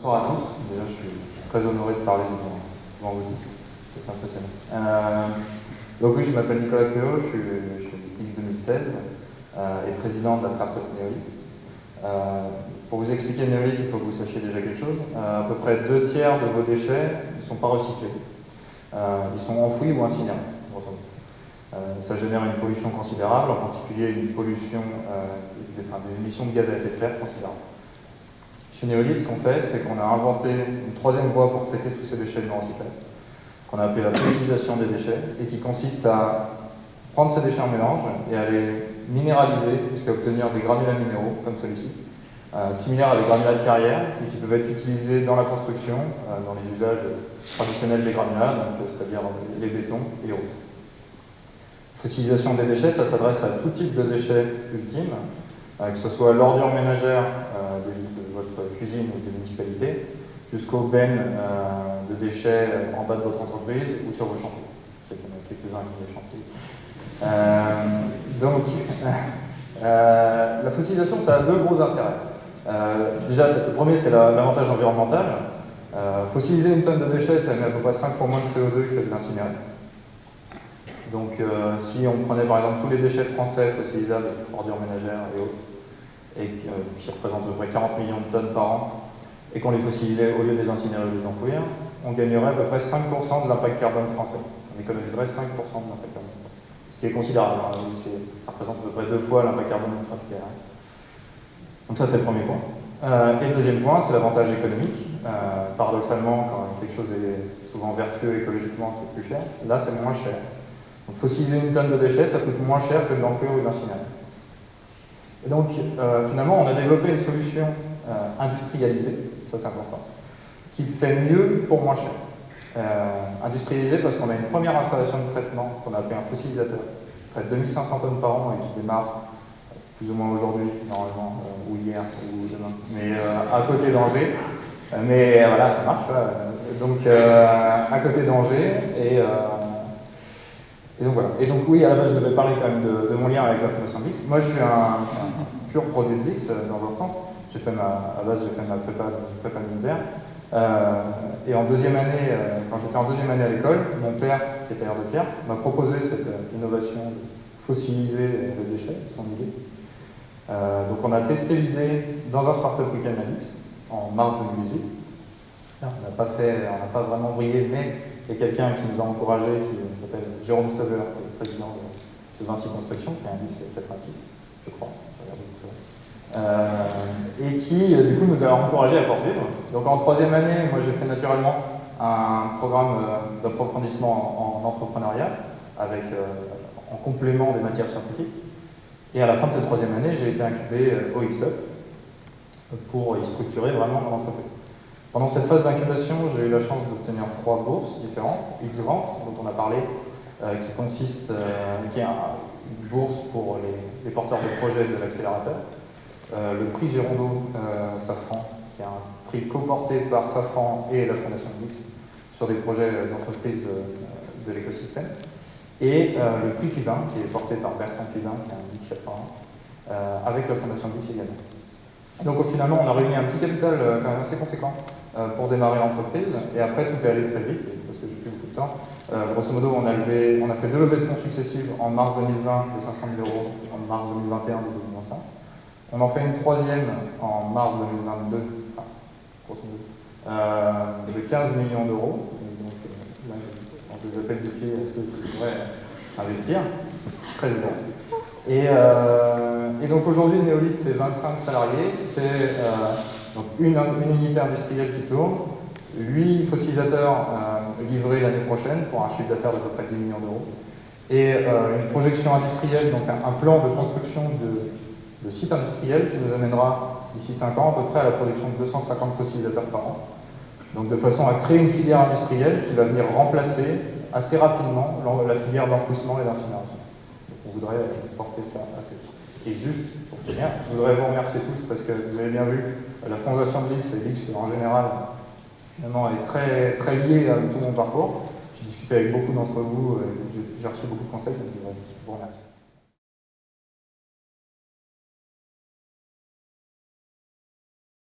Bonsoir à tous. Déjà, je suis très honoré de parler devant vous tous. C'est impressionnant. Donc oui, je m'appelle Nicolas Cléo, je suis X 2016 et président de la startup Neolith. Pour vous expliquer Neolith, il faut que vous sachiez déjà quelque chose. À peu près 2 tiers de vos déchets ne sont pas recyclés. Ils sont enfouis ou incinérés, grosso modo. Ça génère une pollution considérable, en particulier une pollution des émissions de gaz à effet de serre considérables. Chez Neolith, ce qu'on fait, c'est qu'on a inventé une 3e voie pour traiter tous ces déchets non recyclés, qu'on a appelé la fossilisation des déchets, et qui consiste à prendre ces déchets en mélange et à les minéraliser jusqu'à obtenir des granulats minéraux, comme celui-ci, similaires à des granulats de carrière, et qui peuvent être utilisés dans la construction, dans les usages traditionnels des granulats, c'est-à-dire les bétons et les routes. Fossilisation des déchets, ça s'adresse à tout type de déchets ultimes, que ce soit l'ordure ménagère de votre cuisine ou des municipalités, jusqu'aux bennes de déchets en bas de votre entreprise ou sur vos chantiers. Je sais qu'il y en a quelques-uns qui ont des chantiers. La fossilisation, ça a 2 gros intérêts. Déjà, le premier, c'est l'avantage environnemental. Fossiliser une tonne de déchets, ça émet à peu près 5 fois moins de CO2 que de l'incinérer. Donc, si on prenait par exemple tous les déchets français fossilisables, ordures ménagères et autres, qui représentent à peu près 40 millions de tonnes par an, et qu'on les fossilisait au lieu de les incinérer ou de les enfouir, on gagnerait à peu près 5% de l'impact carbone français. On économiserait 5% de l'impact carbone français. Ce qui est considérable, ça représente à peu près 2 fois l'impact carbone du trafic aérien. Donc ça, c'est le premier point. Et le deuxième point, c'est l'avantage économique. Paradoxalement, quand quelque chose est souvent vertueux écologiquement, c'est plus cher. Là, c'est moins cher. Donc fossiliser une tonne de déchets, ça coûte moins cher que de l'enfouir ou de l'incinérer. Et donc, finalement, on a développé une solution industrialisée, ça c'est important, qui fait mieux pour moins cher. Industrialisée parce qu'on a une première installation de traitement qu'on a appelé un fossilisateur, qui traite 2500 tonnes par an et qui démarre plus ou moins aujourd'hui, normalement, ou hier, ou demain, mais à côté d'Angers. Mais voilà, ça marche, quoi. Donc, à côté d'Angers, et donc voilà. Et donc oui, à la base, je devais parler quand même de mon lien avec la Fondation de l'X. Moi, je suis un pur produit de l'X, dans un sens. À base, j'ai fait ma prépa militaire. Et en 2e année, quand j'étais en 2e année à l'école, mon père, qui était de Pierre, m'a proposé cette innovation de fossiliser les déchets, son idée. Donc on a testé l'idée dans un startup week-end à Nice, en mars 2018. On n'a pas vraiment brillé, mais il y a quelqu'un qui nous a encouragés, qui s'appelle Jérôme Stover, qui est le président de Vinci Construction, qui a un X 86, je crois, et qui du coup nous a encouragés à poursuivre. Donc en 3e année, moi j'ai fait naturellement un programme d'approfondissement en entrepreneuriat, en complément des matières scientifiques. Et à la fin de cette 3e année, j'ai été incubé au X-Up pour y structurer vraiment mon entreprise. Pendant cette phase d'incubation, j'ai eu la chance d'obtenir 3 bourses différentes. X-Vente, dont on a parlé, qui est une bourse pour les porteurs de projets de l'accélérateur. Le prix Gérondeau Safran, qui est un prix coporté par Safran et la Fondation de l'X sur des projets d'entreprise de l'écosystème. Et le prix Clubin, qui est porté par Bertrand Clubin, qui est un X 80, avec la Fondation de l'X également. Donc finalement, on a réuni un petit capital quand même assez conséquent pour démarrer l'entreprise, et après tout est allé très vite, parce que j'ai plus beaucoup de temps. Grosso modo, on a fait 2 levées de fonds successives en mars 2020 de 500 000 €, en mars 2021 de 2025. On en fait une 3e en mars 2022, enfin, grosso modo, de 15 millions d'euros. Donc là, je pense des appels de pied à ceux qui pourraient investir, très bien. Et donc aujourd'hui, Neolith, c'est 25 salariés, c'est donc une unité industrielle qui tourne, 8 fossilisateurs livrés l'année prochaine pour un chiffre d'affaires d'à peu près 10 millions d'euros, et une projection industrielle, donc un plan de construction de site industriel qui nous amènera d'ici 5 ans à peu près à la production de 250 fossilisateurs par an. Donc de façon à créer une filière industrielle qui va venir remplacer assez rapidement la filière d'enfouissement et d'incinération. On voudrait porter ça assez vite. Et juste pour finir, je voudrais vous remercier tous parce que vous avez bien vu, la fondation de l'X et l'X en général, finalement, est très, très liée à tout mon parcours. J'ai discuté avec beaucoup d'entre vous, j'ai reçu beaucoup de conseils, donc je voudrais vous remercier.